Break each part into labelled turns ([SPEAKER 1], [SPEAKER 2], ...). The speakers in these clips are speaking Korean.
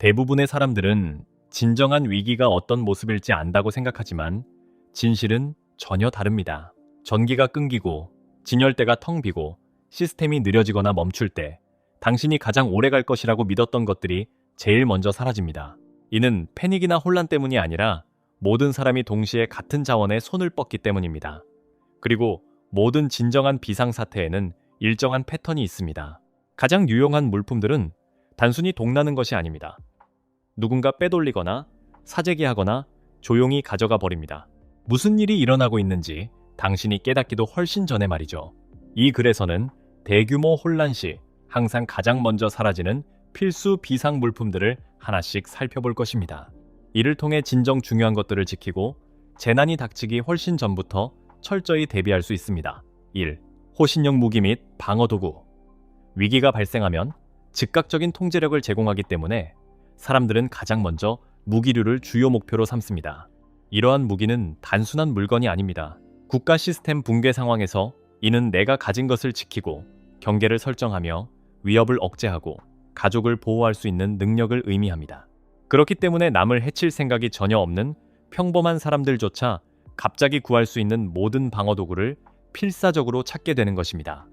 [SPEAKER 1] 대부분의 사람들은 진정한 위기가 어떤 모습일지 안다고 생각하지만 진실은 전혀 다릅니다. 전기가 끊기고 진열대가 텅 비고 시스템이 느려지거나 멈출 때 당신이 가장 오래 갈 것이라고 믿었던 것들이 제일 먼저 사라집니다. 이는 패닉이나 혼란 때문이 아니라 모든 사람이 동시에 같은 자원에 손을 뻗기 때문입니다. 그리고 모든 진정한 비상사태에는 일정한 패턴이 있습니다. 가장 유용한 물품들은 단순히 동나는 것이 아닙니다. 누군가 빼돌리거나 사재기하거나 조용히 가져가 버립니다. 무슨 일이 일어나고 있는지 당신이 깨닫기도 훨씬 전에 말이죠. 이 글에서는 대규모 혼란 시 항상 가장 먼저 사라지는 필수 비상 물품들을 하나씩 살펴볼 것입니다. 이를 통해 진정 중요한 것들을 지키고 재난이 닥치기 훨씬 전부터 철저히 대비할 수 있습니다. 1. 호신용 무기 및 방어 도구. 위기가 발생하면 즉각적인 통제력을 제공하기 때문에 사람들은 가장 먼저 무기류를 주요 목표로 삼습니다. 이러한 무기는 단순한 물건이 아닙니다. 국가 시스템 붕괴 상황에서 이는 내가 가진 것을 지키고 경계를 설정하며 위협을 억제하고 가족을 보호할 수 있는 능력을 의미합니다. 그렇기 때문에 남을 해칠 생각이 전혀 없는 평범한 사람들조차 갑자기 구할 수 있는 모든 방어 도구를 필사적으로 찾게 되는 것입니다.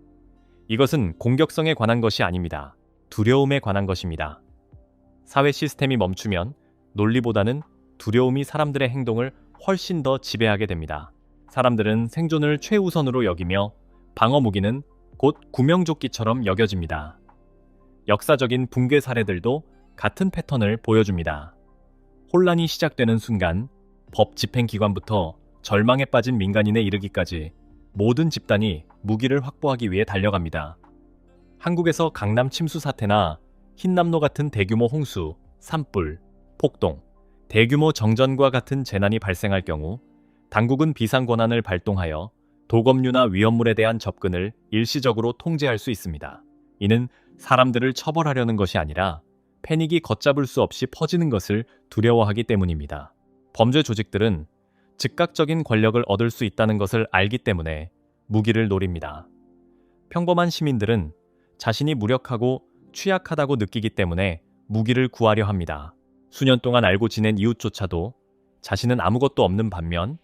[SPEAKER 1] 이것은 공격성에 관한 것이 아닙니다. 두려움에 관한 것입니다. 사회 시스템이 멈추면 논리보다는 두려움이 사람들의 행동을 훨씬 더 지배하게 됩니다. 사람들은 생존을 최우선으로 여기며 방어 무기는 곧 구명조끼처럼 여겨집니다. 역사적인 붕괴 사례들도 같은 패턴을 보여줍니다. 혼란이 시작되는 순간 법 집행기관부터 절망에 빠진 민간인에 이르기까지 모든 집단이 무기를 확보하기 위해 달려갑니다. 한국에서 강남 침수 사태나 흰남노 같은 대규모 홍수, 산불, 폭동, 대규모 정전과 같은 재난이 발생할 경우 당국은 비상 권한을 발동하여 도검류나 위험물에 대한 접근을 일시적으로 통제할 수 있습니다. 이는 사람들을 처벌하려는 것이 아니라 패닉이 걷잡을 수 없이 퍼지는 것을 두려워하기 때문입니다. 범죄 조직들은 즉각적인 권력을 얻을 수 있다는 것을 알기 때문에 무기를 노립니다. 평범한 시민들은 자신이 무력하고 취약하다고 느끼기 때문에 무기를 구하려 합니다. 수년 동안 알고 지낸 이웃조차도 자신은 아무것도 없는 반면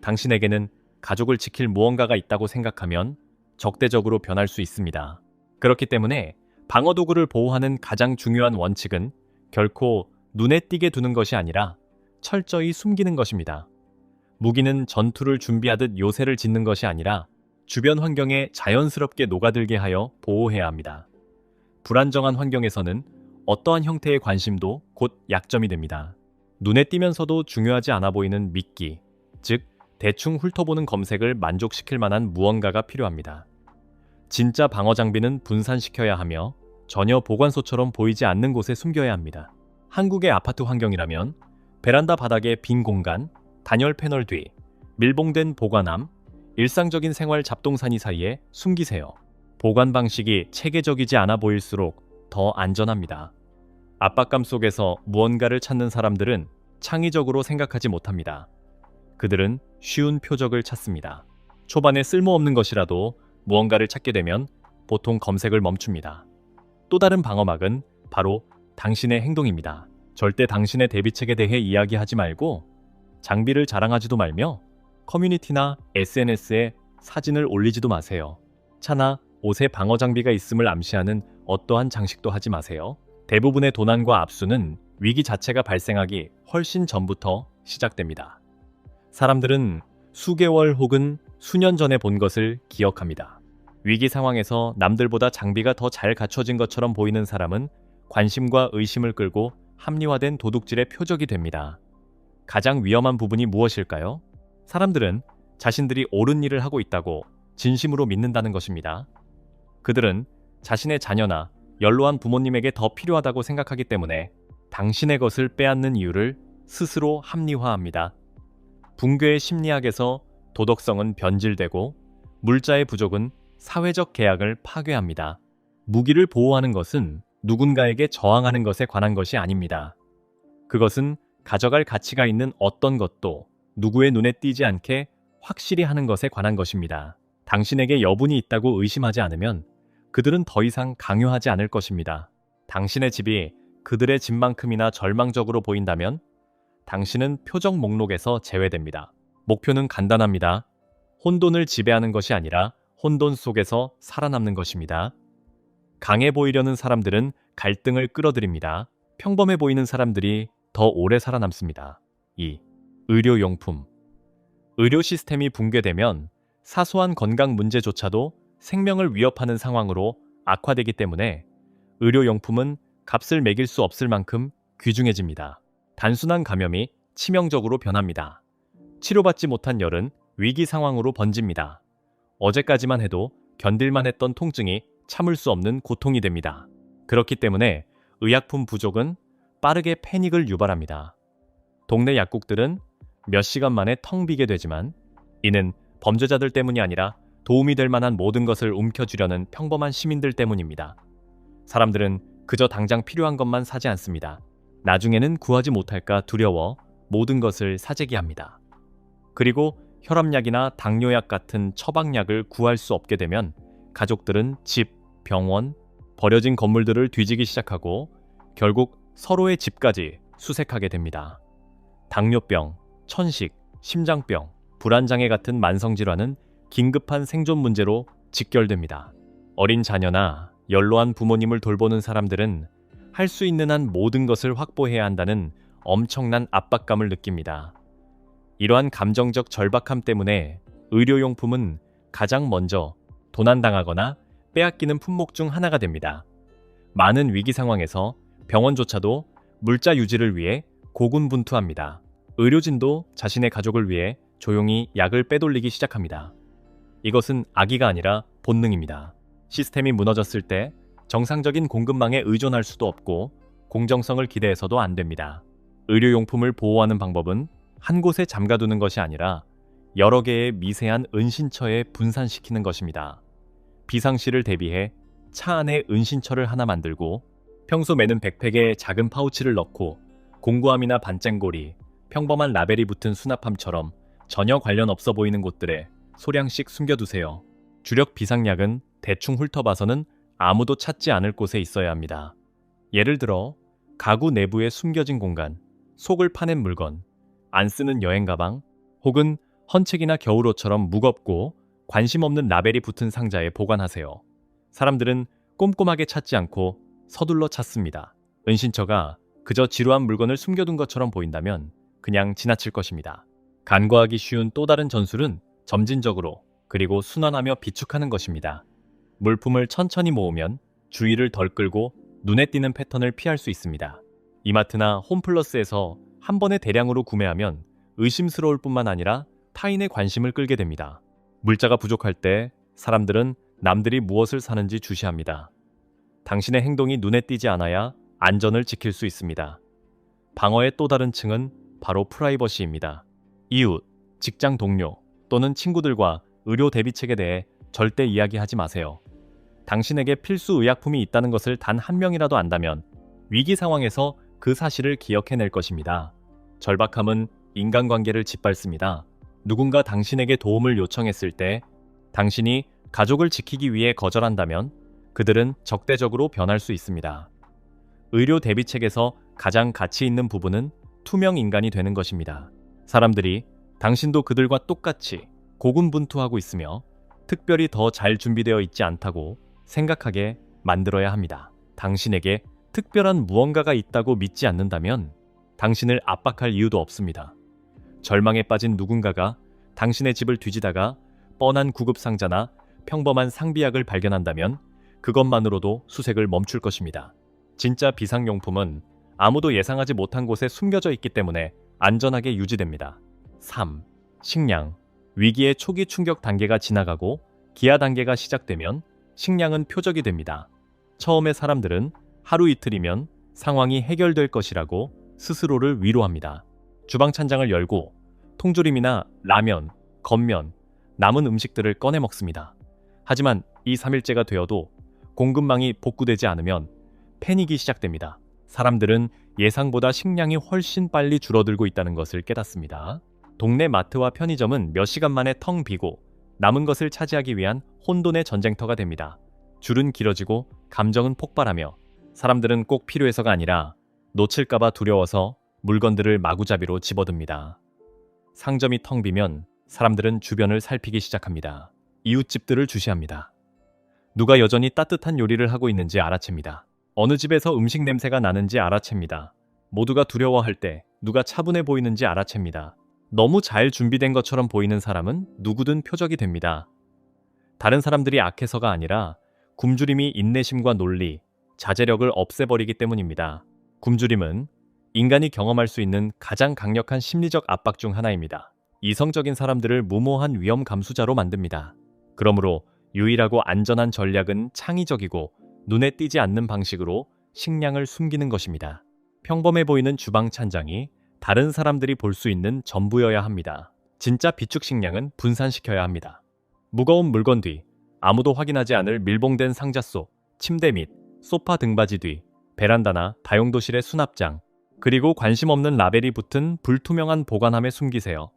[SPEAKER 1] 당신에게는 가족을 지킬 무언가가 있다고 생각하면 적대적으로 변할 수 있습니다. 그렇기 때문에 방어 도구를 보호하는 가장 중요한 원칙은 결코 눈에 띄게 두는 것이 아니라 철저히 숨기는 것입니다. 무기는 전투를 준비하듯 요새를 짓는 것이 아니라 주변 환경에 자연스럽게 녹아들게 하여 보호해야 합니다. 불안정한 환경에서는 어떠한 형태의 관심도 곧 약점이 됩니다. 눈에 띄면서도 중요하지 않아 보이는 미끼, 즉 대충 훑어보는 검색을 만족시킬 만한 무언가가 필요합니다. 진짜 방어 장비는 분산시켜야 하며 전혀 보관소처럼 보이지 않는 곳에 숨겨야 합니다. 한국의 아파트 환경이라면 베란다 바닥에 빈 공간, 단열 패널 뒤, 밀봉된 보관함, 일상적인 생활 잡동사니 사이에 숨기세요. 보관 방식이 체계적이지 않아 보일수록 더 안전합니다. 압박감 속에서 무언가를 찾는 사람들은 창의적으로 생각하지 못합니다. 그들은 쉬운 표적을 찾습니다. 초반에 쓸모없는 것이라도 무언가를 찾게 되면 보통 검색을 멈춥니다. 또 다른 방어막은 바로 당신의 행동입니다. 절대 당신의 대비책에 대해 이야기하지 말고 장비를 자랑하지도 말며 커뮤니티나 SNS에 사진을 올리지도 마세요. 차나 옷에 방어 장비가 있음을 암시하는 어떠한 장식도 하지 마세요. 대부분의 도난과 압수는 위기 자체가 발생하기 훨씬 전부터 시작됩니다. 사람들은 수개월 혹은 수년 전에 본 것을 기억합니다. 위기 상황에서 남들보다 장비가 더 잘 갖춰진 것처럼 보이는 사람은 관심과 의심을 끌고 합리화된 도둑질의 표적이 됩니다. 가장 위험한 부분이 무엇일까요? 사람들은 자신들이 옳은 일을 하고 있다고 진심으로 믿는다는 것입니다. 그들은 자신의 자녀나 연로한 부모님에게 더 필요하다고 생각하기 때문에 당신의 것을 빼앗는 이유를 스스로 합리화합니다. 붕괴의 심리학에서 도덕성은 변질되고 물자의 부족은 사회적 계약을 파괴합니다. 무기를 보호하는 것은 누군가에게 저항하는 것에 관한 것이 아닙니다. 그것은 가져갈 가치가 있는 어떤 것도 누구의 눈에 띄지 않게 확실히 하는 것에 관한 것입니다. 당신에게 여분이 있다고 의심하지 않으면 그들은 더 이상 강요하지 않을 것입니다. 당신의 집이 그들의 집만큼이나 절망적으로 보인다면 당신은 표적 목록에서 제외됩니다. 목표는 간단합니다. 혼돈을 지배하는 것이 아니라 혼돈 속에서 살아남는 것입니다. 강해 보이려는 사람들은 갈등을 끌어들입니다. 평범해 보이는 사람들이 더 오래 살아남습니다. 2. 의료용품. 의료 시스템이 붕괴되면 사소한 건강 문제조차도 생명을 위협하는 상황으로 악화되기 때문에 의료용품은 값을 매길 수 없을 만큼 귀중해집니다. 단순한 감염이 치명적으로 변합니다. 치료받지 못한 열은 위기 상황으로 번집니다. 어제까지만 해도 견딜만 했던 통증이 참을 수 없는 고통이 됩니다. 그렇기 때문에 의약품 부족은 빠르게 패닉을 유발합니다. 동네 약국들은 몇 시간 만에 텅 비게 되지만 이는 범죄자들 때문이 아니라 도움이 될 만한 모든 것을 움켜쥐려는 평범한 시민들 때문입니다. 사람들은 그저 당장 필요한 것만 사지 않습니다. 나중에는 구하지 못할까 두려워 모든 것을 사재기 합니다. 그리고 혈압약이나 당뇨약 같은 처방약을 구할 수 없게 되면 가족들은 집, 병원, 버려진 건물들을 뒤지기 시작하고 결국 서로의 집까지 수색하게 됩니다. 당뇨병, 천식, 심장병, 불안장애 같은 만성질환은 긴급한 생존 문제로 직결됩니다. 어린 자녀나 연로한 부모님을 돌보는 사람들은 할 수 있는 한 모든 것을 확보해야 한다는 엄청난 압박감을 느낍니다. 이러한 감정적 절박함 때문에 의료용품은 가장 먼저 도난당하거나 빼앗기는 품목 중 하나가 됩니다. 많은 위기 상황에서 병원조차도 물자 유지를 위해 고군분투합니다. 의료진도 자신의 가족을 위해 조용히 약을 빼돌리기 시작합니다. 이것은 악의가 아니라 본능입니다. 시스템이 무너졌을 때 정상적인 공급망에 의존할 수도 없고 공정성을 기대해서도 안 됩니다. 의료용품을 보호하는 방법은 한 곳에 잠가두는 것이 아니라 여러 개의 미세한 은신처에 분산시키는 것입니다. 비상시를 대비해 차 안에 은신처를 하나 만들고 평소 매는 백팩에 작은 파우치를 넣고 공구함이나 반쟁고리, 평범한 라벨이 붙은 수납함처럼 전혀 관련 없어 보이는 곳들에 소량씩 숨겨두세요. 주력 비상약은 대충 훑어봐서는 아무도 찾지 않을 곳에 있어야 합니다. 예를 들어 가구 내부에 숨겨진 공간, 속을 파낸 물건, 안 쓰는 여행 가방, 혹은 헌책이나 겨울옷처럼 무겁고 관심 없는 라벨이 붙은 상자에 보관하세요. 사람들은 꼼꼼하게 찾지 않고 서둘러 찾습니다. 은신처가 그저 지루한 물건을 숨겨둔 것처럼 보인다면 그냥 지나칠 것입니다. 간과하기 쉬운 또 다른 전술은 점진적으로 그리고 순환하며 비축하는 것입니다. 물품을 천천히 모으면 주의를 덜 끌고 눈에 띄는 패턴을 피할 수 있습니다. 이마트나 홈플러스에서 한 번에 대량으로 구매하면 의심스러울 뿐만 아니라 타인의 관심을 끌게 됩니다. 물자가 부족할 때 사람들은 남들이 무엇을 사는지 주시합니다. 당신의 행동이 눈에 띄지 않아야 안전을 지킬 수 있습니다. 방어의 또 다른 층은 바로 프라이버시입니다. 이웃, 직장 동료 또는 친구들과 의료 대비책에 대해 절대 이야기하지 마세요. 당신에게 필수 의약품이 있다는 것을 단 한 명이라도 안다면 위기 상황에서 그 사실을 기억해낼 것입니다. 절박함은 인간관계를 짓밟습니다. 누군가 당신에게 도움을 요청했을 때 당신이 가족을 지키기 위해 거절한다면 그들은 적대적으로 변할 수 있습니다. 의료 대비책에서 가장 가치 있는 부분은 투명 인간이 되는 것입니다. 사람들이 당신도 그들과 똑같이 고군분투하고 있으며 특별히 더 잘 준비되어 있지 않다고 생각하게 만들어야 합니다. 당신에게 특별한 무언가가 있다고 믿지 않는다면 당신을 압박할 이유도 없습니다. 절망에 빠진 누군가가 당신의 집을 뒤지다가 뻔한 구급상자나 평범한 상비약을 발견한다면 그것만으로도 수색을 멈출 것입니다. 진짜 비상용품은 아무도 예상하지 못한 곳에 숨겨져 있기 때문에 안전하게 유지됩니다. 3. 식량. 위기의 초기 충격 단계가 지나가고 기아 단계가 시작되면 식량은 표적이 됩니다. 처음에 사람들은 하루 이틀이면 상황이 해결될 것이라고 스스로를 위로합니다. 주방 찬장을 열고 통조림이나 라면, 겉면, 남은 음식들을 꺼내 먹습니다. 하지만 2, 3일째가 되어도 공급망이 복구되지 않으면 패닉이 시작됩니다. 사람들은 예상보다 식량이 훨씬 빨리 줄어들고 있다는 것을 깨닫습니다. 동네 마트와 편의점은 몇 시간 만에 텅 비고 남은 것을 차지하기 위한 혼돈의 전쟁터가 됩니다. 줄은 길어지고 감정은 폭발하며 사람들은 꼭 필요해서가 아니라 놓칠까봐 두려워서 물건들을 마구잡이로 집어듭니다. 상점이 텅 비면 사람들은 주변을 살피기 시작합니다. 이웃집들을 주시합니다. 누가 여전히 따뜻한 요리를 하고 있는지 알아챕니다. 어느 집에서 음식 냄새가 나는지 알아챕니다. 모두가 두려워할 때 누가 차분해 보이는지 알아챕니다. 너무 잘 준비된 것처럼 보이는 사람은 누구든 표적이 됩니다. 다른 사람들이 악해서가 아니라 굶주림이 인내심과 논리, 자제력을 없애버리기 때문입니다. 굶주림은 인간이 경험할 수 있는 가장 강력한 심리적 압박 중 하나입니다. 이성적인 사람들을 무모한 위험 감수자로 만듭니다. 그러므로 유일하고 안전한 전략은 창의적이고 눈에 띄지 않는 방식으로 식량을 숨기는 것입니다. 평범해 보이는 주방 찬장이 다른 사람들이 볼 수 있는 전부여야 합니다. 진짜 비축 식량은 분산시켜야 합니다. 무거운 물건 뒤, 아무도 확인하지 않을 밀봉된 상자 속, 침대 밑, 소파 등받이 뒤, 베란다나 다용도실의 수납장, 그리고 관심 없는 라벨이 붙은 불투명한 보관함에 숨기세요.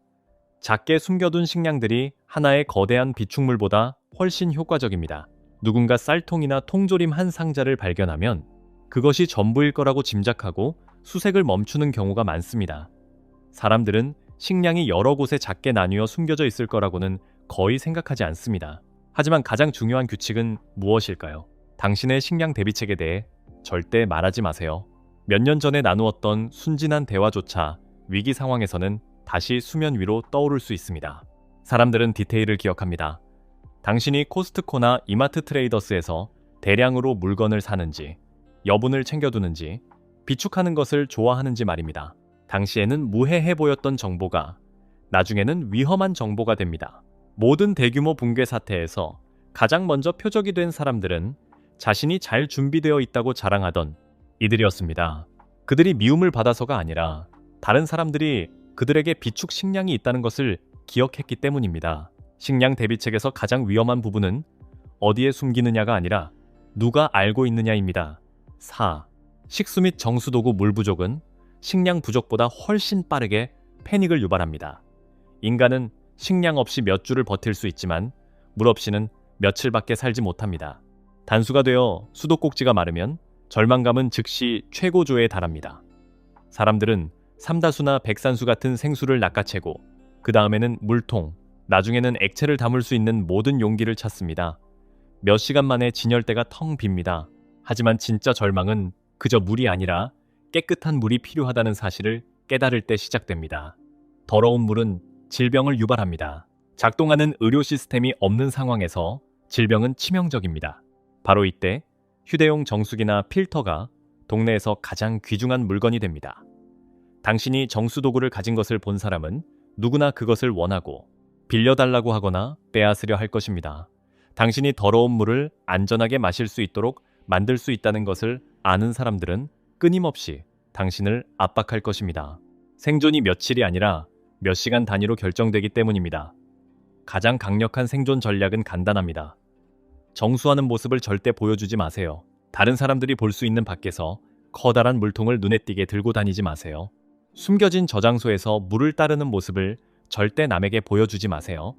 [SPEAKER 1] 작게 숨겨둔 식량들이 하나의 거대한 비축물보다 훨씬 효과적입니다. 누군가 쌀통이나 통조림 한 상자를 발견하면 그것이 전부일 거라고 짐작하고 수색을 멈추는 경우가 많습니다. 사람들은 식량이 여러 곳에 작게 나뉘어 숨겨져 있을 거라고는 거의 생각하지 않습니다. 하지만 가장 중요한 규칙은 무엇일까요? 당신의 식량 대비책에 대해 절대 말하지 마세요. 몇 년 전에 나누었던 순진한 대화조차 위기 상황에서는 다시 수면 위로 떠오를 수 있습니다. 사람들은 디테일을 기억합니다. 당신이 코스트코나 이마트 트레이더스에서 대량으로 물건을 사는지, 여분을 챙겨두는지, 비축하는 것을 좋아하는지 말입니다. 당시에는 무해해 보였던 정보가 나중에는 위험한 정보가 됩니다. 모든 대규모 붕괴 사태에서 가장 먼저 표적이 된 사람들은 자신이 잘 준비되어 있다고 자랑하던 이들이었습니다. 그들이 미움을 받아서가 아니라 다른 사람들이 그들에게 비축 식량이 있다는 것을 기억했기 때문입니다. 식량 대비책에서 가장 위험한 부분은 어디에 숨기느냐가 아니라 누가 알고 있느냐입니다. 4. 식수 및 정수도구 물 부족은 식량 부족보다 훨씬 빠르게 패닉을 유발합니다. 인간은 식량 없이 몇 주를 버틸 수 있지만 물 없이는 며칠밖에 살지 못합니다. 단수가 되어 수도꼭지가 마르면 절망감은 즉시 최고조에 달합니다. 사람들은 삼다수나 백산수 같은 생수를 낚아채고 그 다음에는 물통, 나중에는 액체를 담을 수 있는 모든 용기를 찾습니다. 몇 시간 만에 진열대가 텅 빕니다. 하지만 진짜 절망은 그저 물이 아니라 깨끗한 물이 필요하다는 사실을 깨달을 때 시작됩니다. 더러운 물은 질병을 유발합니다. 작동하는 의료 시스템이 없는 상황에서 질병은 치명적입니다. 바로 이때 휴대용 정수기나 필터가 동네에서 가장 귀중한 물건이 됩니다. 당신이 정수도구를 가진 것을 본 사람은 누구나 그것을 원하고 빌려달라고 하거나 빼앗으려 할 것입니다. 당신이 더러운 물을 안전하게 마실 수 있도록 만들 수 있다는 것을 아는 사람들은 끊임없이 당신을 압박할 것입니다. 생존이 며칠이 아니라 몇 시간 단위로 결정되기 때문입니다. 가장 강력한 생존 전략은 간단합니다. 정수하는 모습을 절대 보여주지 마세요. 다른 사람들이 볼 수 있는 밖에서 커다란 물통을 눈에 띄게 들고 다니지 마세요. 숨겨진 저장소에서 물을 따르는 모습을 절대 남에게 보여주지 마세요.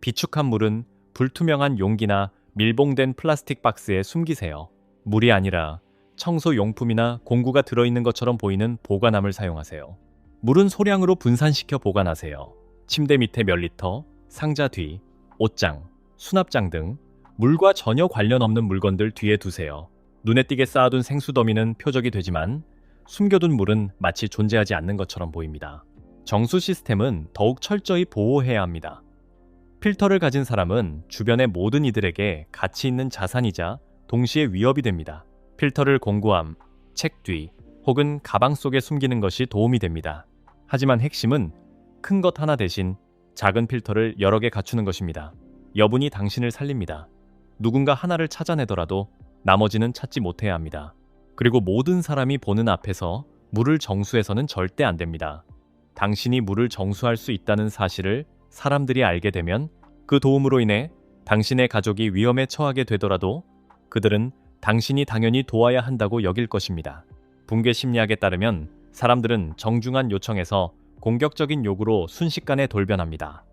[SPEAKER 1] 비축한 물은 불투명한 용기나 밀봉된 플라스틱 박스에 숨기세요. 물이 아니라 청소 용품이나 공구가 들어있는 것처럼 보이는 보관함을 사용하세요. 물은 소량으로 분산시켜 보관하세요. 침대 밑에 몇 리터, 상자 뒤, 옷장, 수납장 등 물과 전혀 관련 없는 물건들 뒤에 두세요. 눈에 띄게 쌓아둔 생수 더미는 표적이 되지만 숨겨둔 물은 마치 존재하지 않는 것처럼 보입니다. 정수 시스템은 더욱 철저히 보호해야 합니다. 필터를 가진 사람은 주변의 모든 이들에게 가치 있는 자산이자 동시에 위협이 됩니다. 필터를 공구함, 책 뒤 혹은 가방 속에 숨기는 것이 도움이 됩니다. 하지만 핵심은 큰 것 하나 대신 작은 필터를 여러 개 갖추는 것입니다. 여분이 당신을 살립니다. 누군가 하나를 찾아내더라도 나머지는 찾지 못해야 합니다. 그리고 모든 사람이 보는 앞에서 물을 정수해서는 절대 안 됩니다. 당신이 물을 정수할 수 있다는 사실을 사람들이 알게 되면 그 도움으로 인해 당신의 가족이 위험에 처하게 되더라도 그들은 당신이 당연히 도와야 한다고 여길 것입니다. 붕괴 심리학에 따르면 사람들은 정중한 요청에서 공격적인 요구로 순식간에 돌변합니다.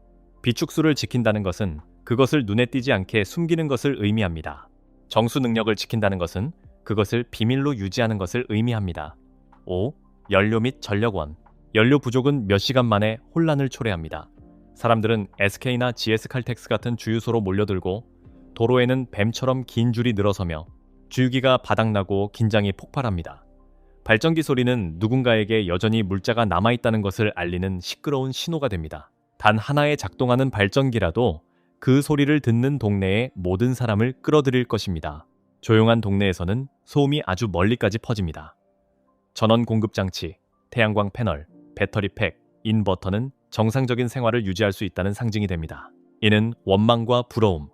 [SPEAKER 1] 비축수를 지킨다는 것은 그것을 눈에 띄지 않게 숨기는 것을 의미합니다. 정수 능력을 지킨다는 것은 그것을 비밀로 유지하는 것을 의미합니다. 5. 연료 및 전력원. 연료 부족은 몇 시간 만에 혼란을 초래합니다. 사람들은 SK나 GS칼텍스 같은 주유소로 몰려들고 도로에는 뱀처럼 긴 줄이 늘어서며 주유기가 바닥나고 긴장이 폭발합니다. 발전기 소리는 누군가에게 여전히 물자가 남아있다는 것을 알리는 시끄러운 신호가 됩니다. 단 하나의 작동하는 발전기라도 그 소리를 듣는 동네의 모든 사람을 끌어들일 것입니다. 조용한 동네에서는 소음이 아주 멀리까지 퍼집니다. 전원 공급 장치, 태양광 패널, 배터리 팩, 인버터는 정상적인 생활을 유지할 수 있다는 상징이 됩니다. 이는 원망과 부러움,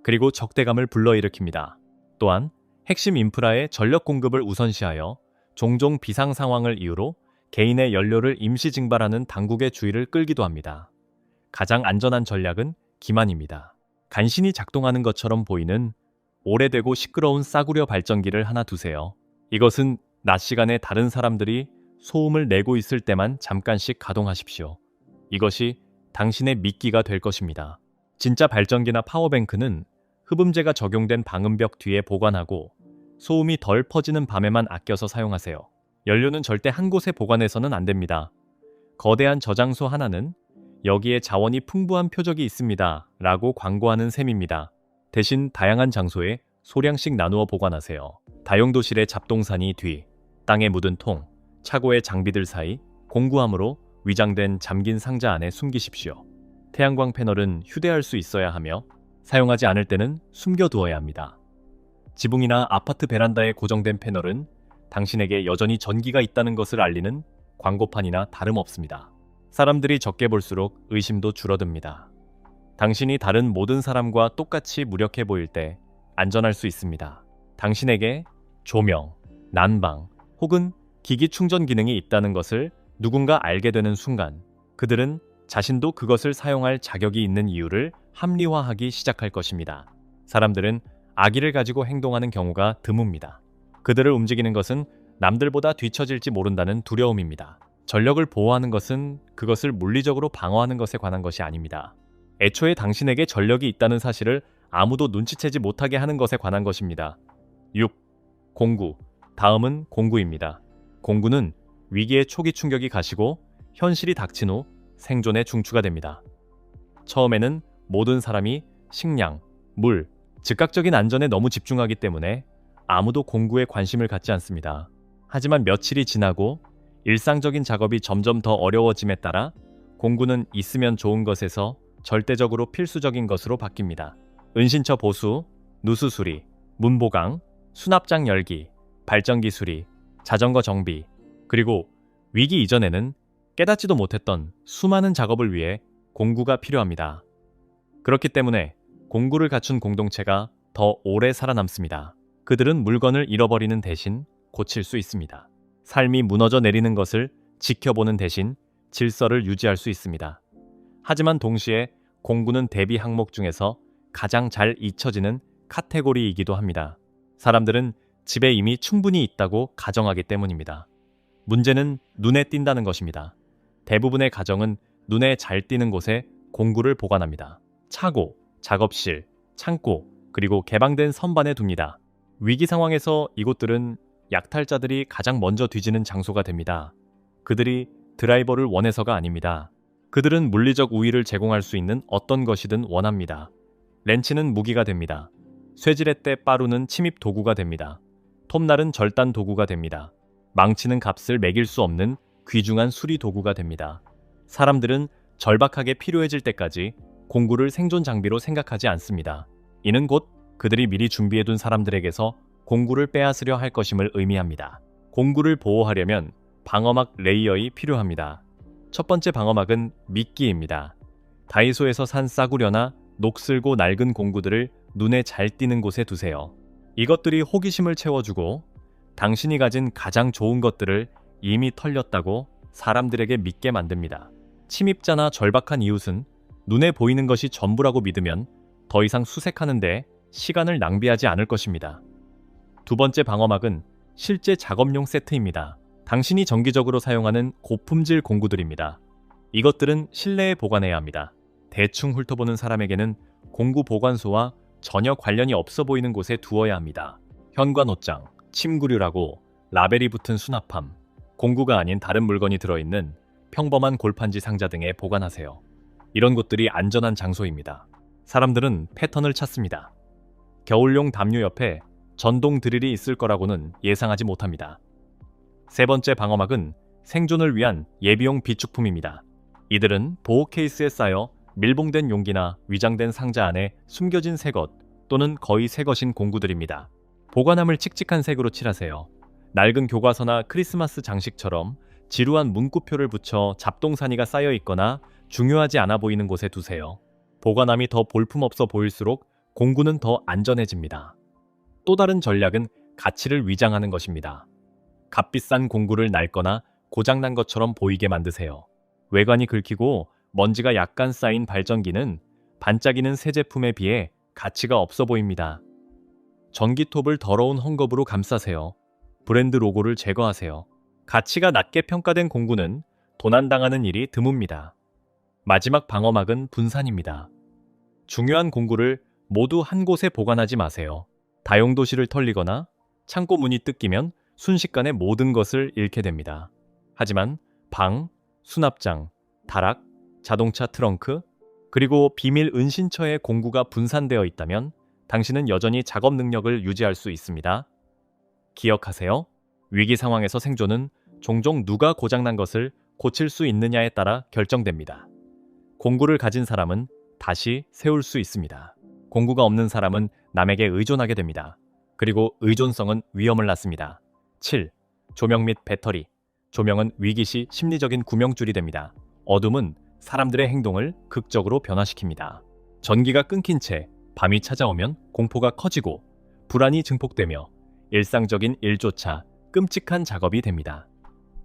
[SPEAKER 1] 그리고 적대감을 불러일으킵니다. 또한 핵심 인프라의 전력 공급을 우선시하여 종종 비상 상황을 이유로 개인의 연료를 임시 증발하는 당국의 주의를 끌기도 합니다. 가장 안전한 전략은 기만입니다. 간신히 작동하는 것처럼 보이는 오래되고 시끄러운 싸구려 발전기를 하나 두세요. 이것은 낮 시간에 다른 사람들이 소음을 내고 있을 때만 잠깐씩 가동하십시오. 이것이 당신의 미끼가 될 것입니다. 진짜 발전기나 파워뱅크는 흡음재가 적용된 방음벽 뒤에 보관하고 소음이 덜 퍼지는 밤에만 아껴서 사용하세요. 연료는 절대 한 곳에 보관해서는 안 됩니다. 거대한 저장소 하나는 여기에 자원이 풍부한 표적이 있습니다 라고 광고하는 셈입니다. 대신 다양한 장소에 소량씩 나누어 보관하세요. 다용도실의 잡동사니 뒤, 땅에 묻은 통, 차고의 장비들 사이, 공구함으로 위장된 잠긴 상자 안에 숨기십시오. 태양광 패널은 휴대할 수 있어야 하며 사용하지 않을 때는 숨겨두어야 합니다. 지붕이나 아파트 베란다에 고정된 패널은 당신에게 여전히 전기가 있다는 것을 알리는 광고판이나 다름없습니다. 사람들이 적게 볼수록 의심도 줄어듭니다. 당신이 다른 모든 사람과 똑같이 무력해 보일 때 안전할 수 있습니다. 당신에게 조명, 난방 혹은 기기 충전 기능이 있다는 것을 누군가 알게 되는 순간 그들은 자신도 그것을 사용할 자격이 있는 이유를 합리화하기 시작할 것입니다. 사람들은 악의를 가지고 행동하는 경우가 드뭅니다. 그들을 움직이는 것은 남들보다 뒤처질지 모른다는 두려움입니다. 전력을 보호하는 것은 그것을 물리적으로 방어하는 것에 관한 것이 아닙니다. 애초에 당신에게 전력이 있다는 사실을 아무도 눈치채지 못하게 하는 것에 관한 것입니다. 6. 공구. 다음은 공구입니다. 공구는 위기의 초기 충격이 가시고 현실이 닥친 후 생존의 중추가 됩니다. 처음에는 모든 사람이 식량, 물, 즉각적인 안전에 너무 집중하기 때문에 아무도 공구에 관심을 갖지 않습니다. 하지만 며칠이 지나고 일상적인 작업이 점점 더 어려워짐에 따라 공구는 있으면 좋은 것에서 절대적으로 필수적인 것으로 바뀝니다. 은신처 보수, 누수 수리, 문 보강, 수납장 열기, 발전기 수리, 자전거 정비, 그리고 위기 이전에는 깨닫지도 못했던 수많은 작업을 위해 공구가 필요합니다. 그렇기 때문에 공구를 갖춘 공동체가 더 오래 살아남습니다. 그들은 물건을 잃어버리는 대신 고칠 수 있습니다. 삶이 무너져 내리는 것을 지켜보는 대신 질서를 유지할 수 있습니다. 하지만 동시에 공구는 대비 항목 중에서 가장 잘 잊혀지는 카테고리이기도 합니다. 사람들은 집에 이미 충분히 있다고 가정하기 때문입니다. 문제는 눈에 띈다는 것입니다. 대부분의 가정은 눈에 잘 띄는 곳에 공구를 보관합니다. 차고, 작업실, 창고, 그리고 개방된 선반에 둡니다. 위기 상황에서 이곳들은 약탈자들이 가장 먼저 뒤지는 장소가 됩니다. 그들이 드라이버를 원해서가 아닙니다. 그들은 물리적 우위를 제공할 수 있는 어떤 것이든 원합니다. 렌치는 무기가 됩니다. 쇠지렛대 빠루는 침입 도구가 됩니다. 톱날은 절단 도구가 됩니다. 망치는 값을 매길 수 없는 귀중한 수리 도구가 됩니다. 사람들은 절박하게 필요해질 때까지 공구를 생존 장비로 생각하지 않습니다. 이는 곧 그들이 미리 준비해둔 사람들에게서 공구를 빼앗으려 할 것임을 의미합니다. 공구를 보호하려면 방어막 레이어이 필요합니다. 첫 번째 방어막은 미끼입니다. 다이소에서 산 싸구려나 녹슬고 낡은 공구들을 눈에 잘 띄는 곳에 두세요. 이것들이 호기심을 채워주고 당신이 가진 가장 좋은 것들을 이미 털렸다고 사람들에게 믿게 만듭니다. 침입자나 절박한 이웃은 눈에 보이는 것이 전부라고 믿으면 더 이상 수색하는데 시간을 낭비하지 않을 것입니다. 두 번째 방어막은 실제 작업용 세트입니다. 당신이 정기적으로 사용하는 고품질 공구들입니다. 이것들은 실내에 보관해야 합니다. 대충 훑어보는 사람에게는 공구 보관소와 전혀 관련이 없어 보이는 곳에 두어야 합니다. 현관 옷장, 침구류라고 라벨이 붙은 수납함, 공구가 아닌 다른 물건이 들어있는 평범한 골판지 상자 등에 보관하세요. 이런 곳들이 안전한 장소입니다. 사람들은 패턴을 찾습니다. 겨울용 담요 옆에 전동 드릴이 있을 거라고는 예상하지 못합니다. 세 번째 방어막은 생존을 위한 예비용 비축품입니다. 이들은 보호 케이스에 쌓여 밀봉된 용기나 위장된 상자 안에 숨겨진 새것 또는 거의 새것인 공구들입니다. 보관함을 칙칙한 색으로 칠하세요. 낡은 교과서나 크리스마스 장식처럼 지루한 문구표를 붙여 잡동사니가 쌓여 있거나 중요하지 않아 보이는 곳에 두세요. 보관함이 더 볼품없어 보일수록 공구는 더 안전해집니다. 또 다른 전략은 가치를 위장하는 것입니다. 값비싼 공구를 낡거나 고장난 것처럼 보이게 만드세요. 외관이 긁히고 먼지가 약간 쌓인 발전기는 반짝이는 새 제품에 비해 가치가 없어 보입니다. 전기톱을 더러운 헝겊으로 감싸세요. 브랜드 로고를 제거하세요. 가치가 낮게 평가된 공구는 도난당하는 일이 드뭅니다. 마지막 방어막은 분산입니다. 중요한 공구를 모두 한 곳에 보관하지 마세요. 다용도실을 털리거나 창고 문이 뜯기면 순식간에 모든 것을 잃게 됩니다. 하지만 방, 수납장, 다락, 자동차 트렁크, 그리고 비밀 은신처에 공구가 분산되어 있다면 당신은 여전히 작업 능력을 유지할 수 있습니다. 기억하세요. 위기 상황에서 생존은 종종 누가 고장난 것을 고칠 수 있느냐에 따라 결정됩니다. 공구를 가진 사람은 다시 세울 수 있습니다. 공구가 없는 사람은 남에게 의존하게 됩니다. 그리고 의존성은 위험을 낳습니다. 7. 조명 및 배터리. 조명은 위기 시 심리적인 구명줄이 됩니다. 어둠은 사람들의 행동을 극적으로 변화시킵니다. 전기가 끊긴 채 밤이 찾아오면 공포가 커지고 불안이 증폭되며 일상적인 일조차 끔찍한 작업이 됩니다.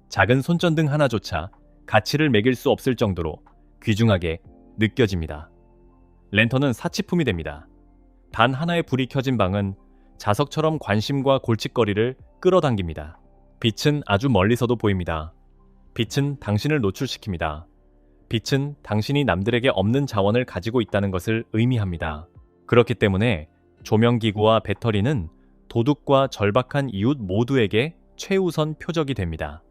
[SPEAKER 1] 작은 손전등 하나조차 가치를 매길 수 없을 정도로 귀중하게 느껴집니다. 랜턴은 사치품이 됩니다. 단 하나의 불이 켜진 방은 자석처럼 관심과 골칫거리를 끌어당깁니다. 빛은 아주 멀리서도 보입니다. 빛은 당신을 노출시킵니다. 빛은 당신이 남들에게 없는 자원을 가지고 있다는 것을 의미합니다. 그렇기 때문에 조명기구와 배터리는 도둑과 절박한 이웃 모두에게 최우선 표적이 됩니다.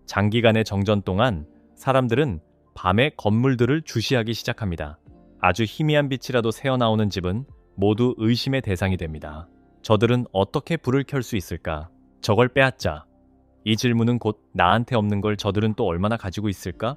[SPEAKER 1] 장기간의 정전 동안 사람들은 밤에 건물들을 주시하기 시작합니다. 아주 희미한 빛이라도 새어나오는 집은 모두 의심의 대상이 됩니다. 저들은 어떻게 불을 켤 수 있을까? 저걸 빼앗자. 이 질문은 곧 나한테 없는 걸 저들은 또 얼마나 가지고 있을까?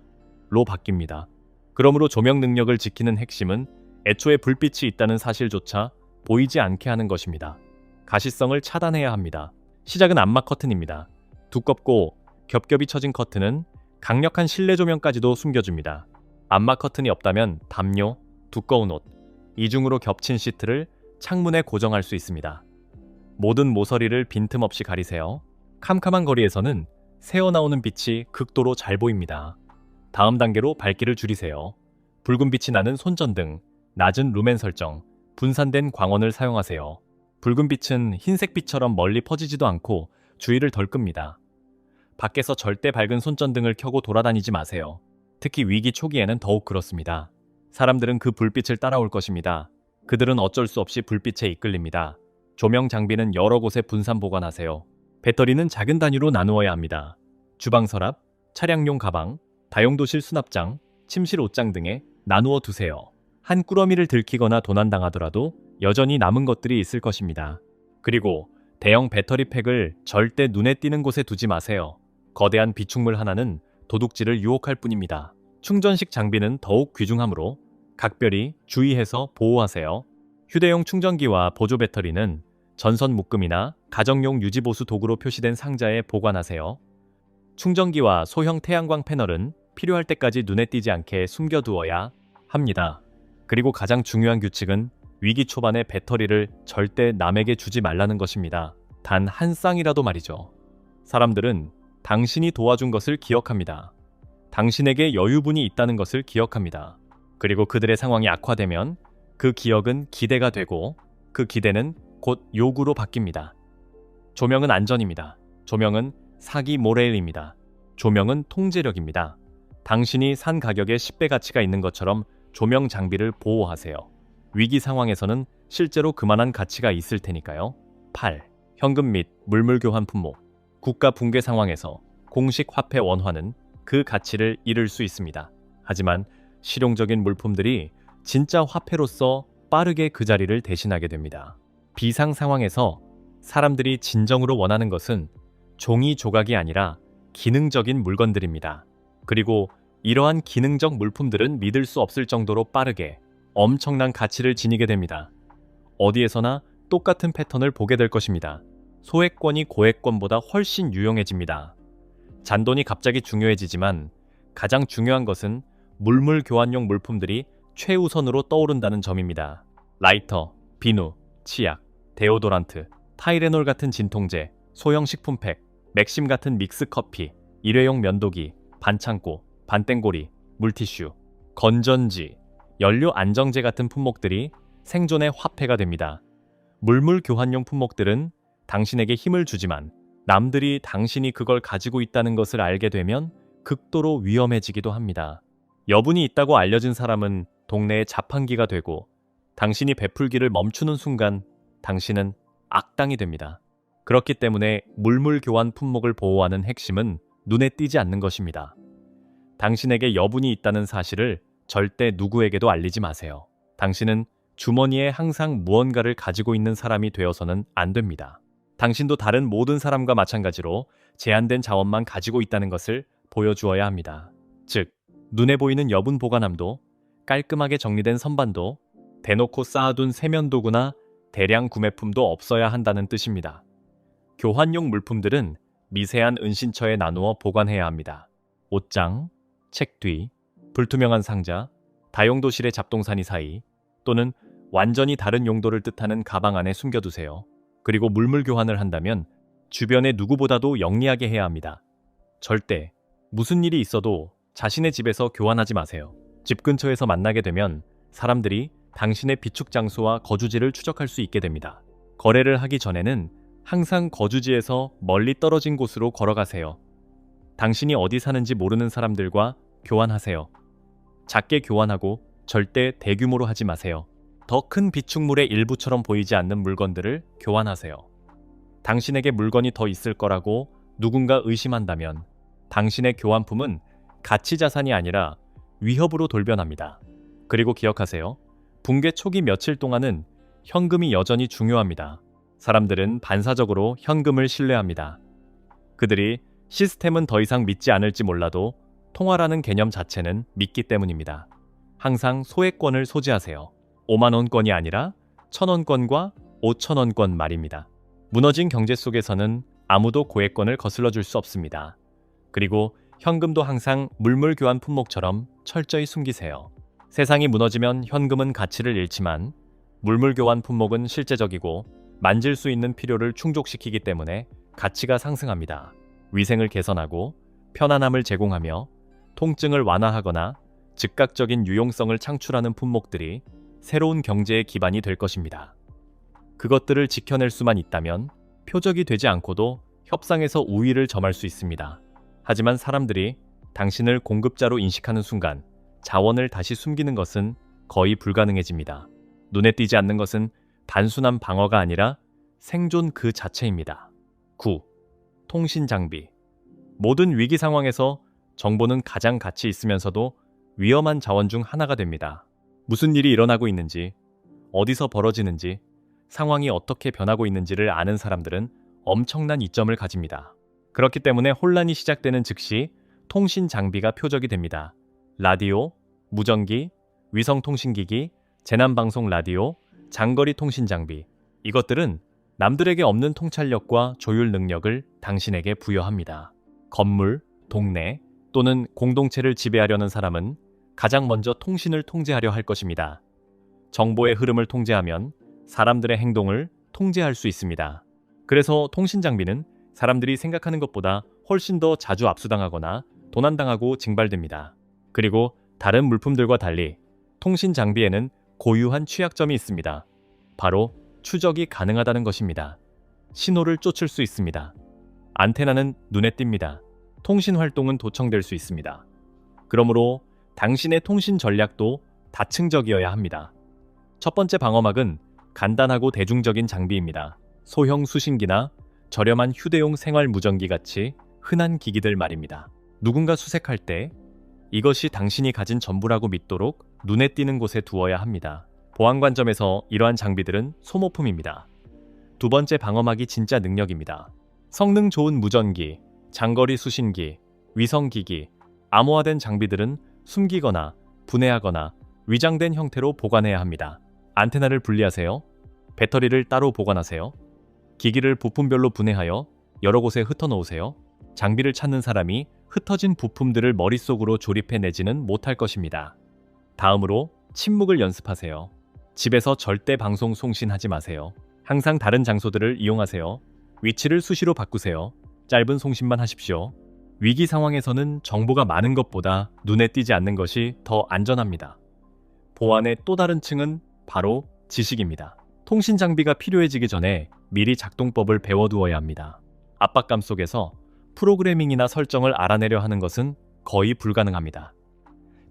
[SPEAKER 1] 로 바뀝니다. 그러므로 조명 능력을 지키는 핵심은 애초에 불빛이 있다는 사실조차 보이지 않게 하는 것입니다. 가시성을 차단해야 합니다. 시작은 암막 커튼입니다. 두껍고 겹겹이 쳐진 커튼은 강력한 실내 조명까지도 숨겨줍니다. 암막 커튼이 없다면 담요, 두꺼운 옷, 이중으로 겹친 시트를 창문에 고정할 수 있습니다. 모든 모서리를 빈틈없이 가리세요. 캄캄한 거리에서는 새어나오는 빛이 극도로 잘 보입니다. 다음 단계로 밝기를 줄이세요. 붉은 빛이 나는 손전등, 낮은 루멘 설정, 분산된 광원을 사용하세요. 붉은 빛은 흰색 빛처럼 멀리 퍼지지도 않고 주위를 덜 끕니다. 밖에서 절대 밝은 손전등을 켜고 돌아다니지 마세요. 특히 위기 초기에는 더욱 그렇습니다. 사람들은 그 불빛을 따라올 것입니다. 그들은 어쩔 수 없이 불빛에 이끌립니다. 조명 장비는 여러 곳에 분산 보관하세요. 배터리는 작은 단위로 나누어야 합니다. 주방 서랍, 차량용 가방, 다용도실 수납장, 침실 옷장 등에 나누어 두세요. 한 꾸러미를 들키거나 도난당하더라도 여전히 남은 것들이 있을 것입니다. 그리고 대형 배터리 팩을 절대 눈에 띄는 곳에 두지 마세요. 거대한 비축물 하나는 도둑질을 유혹할 뿐입니다. 충전식 장비는 더욱 귀중하므로 각별히 주의해서 보호하세요. 휴대용 충전기와 보조 배터리는 전선 묶음이나 가정용 유지보수 도구로 표시된 상자에 보관하세요. 충전기와 소형 태양광 패널은 필요할 때까지 눈에 띄지 않게 숨겨두어야 합니다. 그리고 가장 중요한 규칙은 위기 초반에 배터리를 절대 남에게 주지 말라는 것입니다. 단 한 쌍이라도 말이죠. 사람들은 당신이 도와준 것을 기억합니다. 당신에게 여유분이 있다는 것을 기억합니다. 그리고 그들의 상황이 악화되면 그 기억은 기대가 되고 그 기대는 곧 요구로 바뀝니다. 조명은 안전입니다. 조명은 사기 모레일입니다. 조명은 통제력입니다. 당신이 산 가격의 10배 가치가 있는 것처럼 조명 장비를 보호하세요. 위기 상황에서는 실제로 그만한 가치가 있을 테니까요. 8. 현금 및 물물 교환 품목, 국가 붕괴 상황에서 공식 화폐 원화는 그 가치를 잃을 수 있습니다. 하지만 실용적인 물품들이 진짜 화폐로서 빠르게 그 자리를 대신하게 됩니다. 비상 상황에서 사람들이 진정으로 원하는 것은 종이 조각이 아니라 기능적인 물건들입니다. 그리고 이러한 기능적 물품들은 믿을 수 없을 정도로 빠르게 엄청난 가치를 지니게 됩니다. 어디에서나 똑같은 패턴을 보게 될 것입니다. 소액권이 고액권보다 훨씬 유용해집니다. 잔돈이 갑자기 중요해지지만 가장 중요한 것은 물물 교환용 물품들이 최우선으로 떠오른다는 점입니다. 라이터, 비누, 치약, 데오도란트, 타이레놀 같은 진통제, 소형 식품팩, 맥심 같은 믹스커피, 일회용 면도기, 반창고, 반땡고리, 물티슈, 건전지, 연료 안정제 같은 품목들이 생존의 화폐가 됩니다. 물물 교환용 품목들은 당신에게 힘을 주지만 남들이 당신이 그걸 가지고 있다는 것을 알게 되면 극도로 위험해지기도 합니다. 여분이 있다고 알려진 사람은 동네의 자판기가 되고 당신이 베풀기를 멈추는 순간 당신은 악당이 됩니다. 그렇기 때문에 물물 교환 품목을 보호하는 핵심은 눈에 띄지 않는 것입니다. 당신에게 여분이 있다는 사실을 절대 누구에게도 알리지 마세요. 당신은 주머니에 항상 무언가를 가지고 있는 사람이 되어서는 안 됩니다. 당신도 다른 모든 사람과 마찬가지로 제한된 자원만 가지고 있다는 것을 보여주어야 합니다. 즉, 눈에 보이는 여분 보관함도, 깔끔하게 정리된 선반도, 대놓고 쌓아둔 세면도구나 대량 구매품도 없어야 한다는 뜻입니다. 교환용 물품들은 미세한 은신처에 나누어 보관해야 합니다. 옷장, 책 뒤, 불투명한 상자, 다용도실의 잡동사니 사이 또는 완전히 다른 용도를 뜻하는 가방 안에 숨겨두세요. 그리고 물물 교환을 한다면 주변의 누구보다도 영리하게 해야 합니다. 절대 무슨 일이 있어도 자신의 집에서 교환하지 마세요. 집 근처에서 만나게 되면 사람들이 당신의 비축 장소와 거주지를 추적할 수 있게 됩니다. 거래를 하기 전에는 항상 거주지에서 멀리 떨어진 곳으로 걸어가세요. 당신이 어디 사는지 모르는 사람들과 교환하세요. 작게 교환하고 절대 대규모로 하지 마세요. 더 큰 비축물의 일부처럼 보이지 않는 물건들을 교환하세요. 당신에게 물건이 더 있을 거라고 누군가 의심한다면 당신의 교환품은 가치 자산이 아니라 위협으로 돌변합니다. 그리고 기억하세요. 붕괴 초기 며칠 동안은 현금이 여전히 중요합니다. 사람들은 반사적으로 현금을 신뢰합니다. 그들이 시스템은 더 이상 믿지 않을지 몰라도 통화라는 개념 자체는 믿기 때문입니다. 항상 소액권을 소지하세요. 5만원권이 아니라 1,000원권과 5,000원권 말입니다. 무너진 경제 속에서는 아무도 고액권을 거슬러 줄 수 없습니다. 그리고 현금도 항상 물물 교환 품목처럼 철저히 숨기세요. 세상이 무너지면 현금은 가치를 잃지만 물물 교환 품목은 실제적이고 만질 수 있는 필요를 충족시키기 때문에 가치가 상승합니다. 위생을 개선하고 편안함을 제공하며 통증을 완화하거나 즉각적인 유용성을 창출하는 품목들이 새로운 경제의 기반이 될 것입니다. 그것들을 지켜낼 수만 있다면 표적이 되지 않고도 협상에서 우위를 점할 수 있습니다. 하지만 사람들이 당신을 공급자로 인식하는 순간 자원을 다시 숨기는 것은 거의 불가능해집니다. 눈에 띄지 않는 것은 단순한 방어가 아니라 생존 그 자체입니다. 9. 통신 장비. 모든 위기 상황에서 정보는 가장 가치 있으면서도 위험한 자원 중 하나가 됩니다. 무슨 일이 일어나고 있는지, 어디서 벌어지는지, 상황이 어떻게 변하고 있는지를 아는 사람들은 엄청난 이점을 가집니다. 그렇기 때문에 혼란이 시작되는 즉시 통신 장비가 표적이 됩니다. 라디오, 무전기, 위성통신기기, 재난방송 라디오, 장거리 통신 장비. 이것들은 남들에게 없는 통찰력과 조율 능력을 당신에게 부여합니다. 건물, 동네 또는 공동체를 지배하려는 사람은 가장 먼저 통신을 통제하려 할 것입니다. 정보의 흐름을 통제하면 사람들의 행동을 통제할 수 있습니다. 그래서 통신 장비는 사람들이 생각하는 것보다 훨씬 더 자주 압수당하거나 도난당하고 징발됩니다. 그리고 다른 물품들과 달리 통신 장비에는 고유한 취약점이 있습니다. 바로 추적이 가능하다는 것입니다. 신호를 쫓을 수 있습니다. 안테나는 눈에 띕니다. 통신 활동은 도청될 수 있습니다. 그러므로 당신의 통신 전략도 다층적이어야 합니다. 첫 번째 방어막은 간단하고 대중적인 장비입니다. 소형 수신기나 저렴한 휴대용 생활 무전기 같이 흔한 기기들 말입니다. 누군가 수색할 때 이것이 당신이 가진 전부라고 믿도록 눈에 띄는 곳에 두어야 합니다. 보안 관점에서 이러한 장비들은 소모품입니다. 두 번째, 방어막이 진짜 능력입니다. 성능 좋은 무전기, 장거리 수신기, 위성기기, 암호화된 장비들은 숨기거나 분해하거나 위장된 형태로 보관해야 합니다. 안테나를 분리하세요. 배터리를 따로 보관하세요. 기기를 부품별로 분해하여 여러 곳에 흩어놓으세요. 장비를 찾는 사람이 흩어진 부품들을 머릿속으로 조립해내지는 못할 것입니다. 다음으로 침묵을 연습하세요. 집에서 절대 방송 송신하지 마세요. 항상 다른 장소들을 이용하세요. 위치를 수시로 바꾸세요. 짧은 송신만 하십시오. 위기 상황에서는 정보가 많은 것보다 눈에 띄지 않는 것이 더 안전합니다. 보안의 또 다른 층은 바로 지식입니다. 통신 장비가 필요해지기 전에 미리 작동법을 배워두어야 합니다. 압박감 속에서 프로그래밍이나 설정을 알아내려 하는 것은 거의 불가능합니다.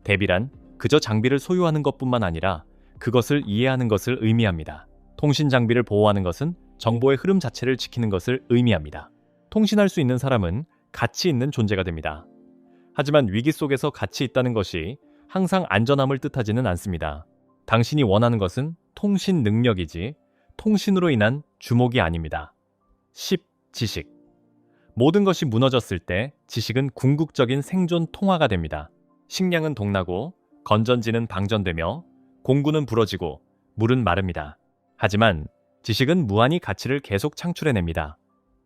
[SPEAKER 1] 대비란 그저 장비를 소유하는 것뿐만 아니라 그것을 이해하는 것을 의미합니다. 통신 장비를 보호하는 것은 정보의 흐름 자체를 지키는 것을 의미합니다. 통신할 수 있는 사람은 가치 있는 존재가 됩니다. 하지만 위기 속에서 가치 있다는 것이 항상 안전함을 뜻하지는 않습니다. 당신이 원하는 것은 통신 능력이지 통신으로 인한 주목이 아닙니다. 10. 지식. 모든 것이 무너졌을 때 지식은 궁극적인 생존 통화가 됩니다. 식량은 동나고 건전지는 방전되며 공구는 부러지고 물은 마릅니다. 하지만 지식은 무한히 가치를 계속 창출해냅니다.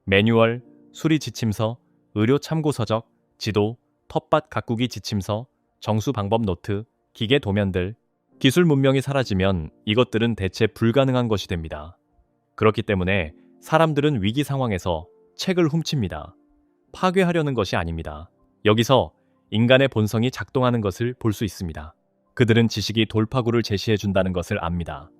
[SPEAKER 1] 매뉴얼, 수리 지침서, 의료 참고 서적, 지도, 텃밭 가꾸기 지침서, 정수 방법 노트, 기계 도면들, 기술 문명이 사라지면 이것들은 대체 불가능한 것이 됩니다. 그렇기 때문에 사람들은 위기 상황에서 책을 훔칩니다. 파괴하려는 것이 아닙니다. 여기서 인간의 본성이 작동하는 것을 볼 수 있습니다. 그들은 지식이 돌파구를 제시해 준다는 것을 압니다.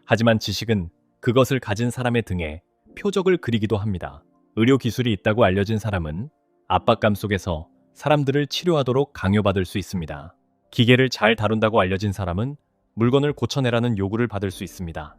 [SPEAKER 1] 하지만 지식은 그것을 가진 사람의 등에 표적을 그리기도 합니다. 의료 기술이 있다고 알려진 사람은 압박감 속에서 사람들을 치료하도록 강요받을 수 있습니다. 기계를 잘 다룬다고 알려진 사람은 물건을 고쳐내라는 요구를 받을 수 있습니다.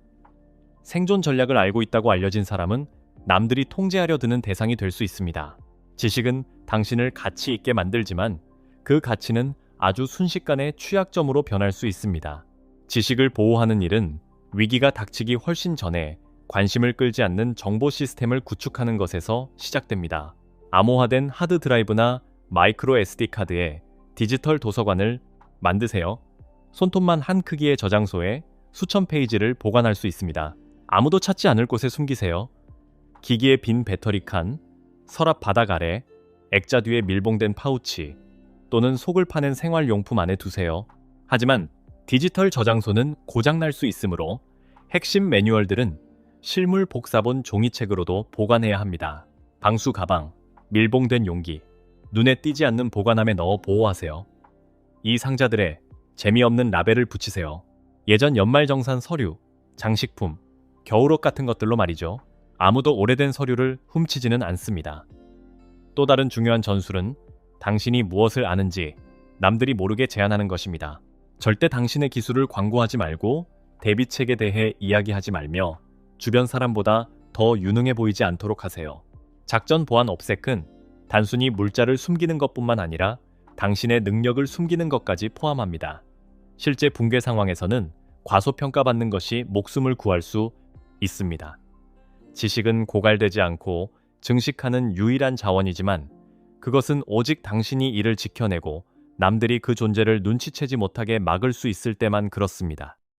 [SPEAKER 1] 생존 전략을 알고 있다고 알려진 사람은 남들이 통제하려 드는 대상이 될 수 있습니다. 지식은 당신을 가치 있게 만들지만 그 가치는 아주 순식간에 취약점으로 변할 수 있습니다. 지식을 보호하는 일은 위기가 닥치기 훨씬 전에 관심을 끌지 않는 정보 시스템을 구축하는 것에서 시작됩니다. 암호화된 하드 드라이브나 마이크로 SD 카드에 디지털 도서관을 만드세요. 손톱만 한 크기의 저장소에 수천 페이지를 보관할 수 있습니다. 아무도 찾지 않을 곳에 숨기세요. 기기의 빈 배터리 칸, 서랍 바닥 아래, 액자 뒤에 밀봉된 파우치 또는 속을 파낸 생활용품 안에 두세요. 하지만 디지털 저장소는 고장날 수 있으므로 핵심 매뉴얼들은 실물 복사본 종이책으로도 보관해야 합니다. 방수 가방, 밀봉된 용기, 눈에 띄지 않는 보관함에 넣어 보호하세요. 이 상자들에 재미없는 라벨을 붙이세요. 예전 연말정산 서류, 장식품, 겨울옷 같은 것들로 말이죠. 아무도 오래된 서류를 훔치지는 않습니다. 또 다른 중요한 전술은 당신이 무엇을 아는지 남들이 모르게 제안하는 것입니다. 절대 당신의 기술을 광고하지 말고 대비책에 대해 이야기하지 말며 주변 사람보다 더 유능해 보이지 않도록 하세요. 작전 보안 옵색은 단순히 물자를 숨기는 것뿐만 아니라 당신의 능력을 숨기는 것까지 포함합니다. 실제 붕괴 상황에서는 과소평가받는 것이 목숨을 구할 수 있습니다. 지식은 고갈되지 않고 증식하는 유일한 자원이지만 그것은 오직 당신이 이를 지켜내고 남들이 그 존재를 눈치채지 못하게 막을 수 있을 때만 그렇습니다.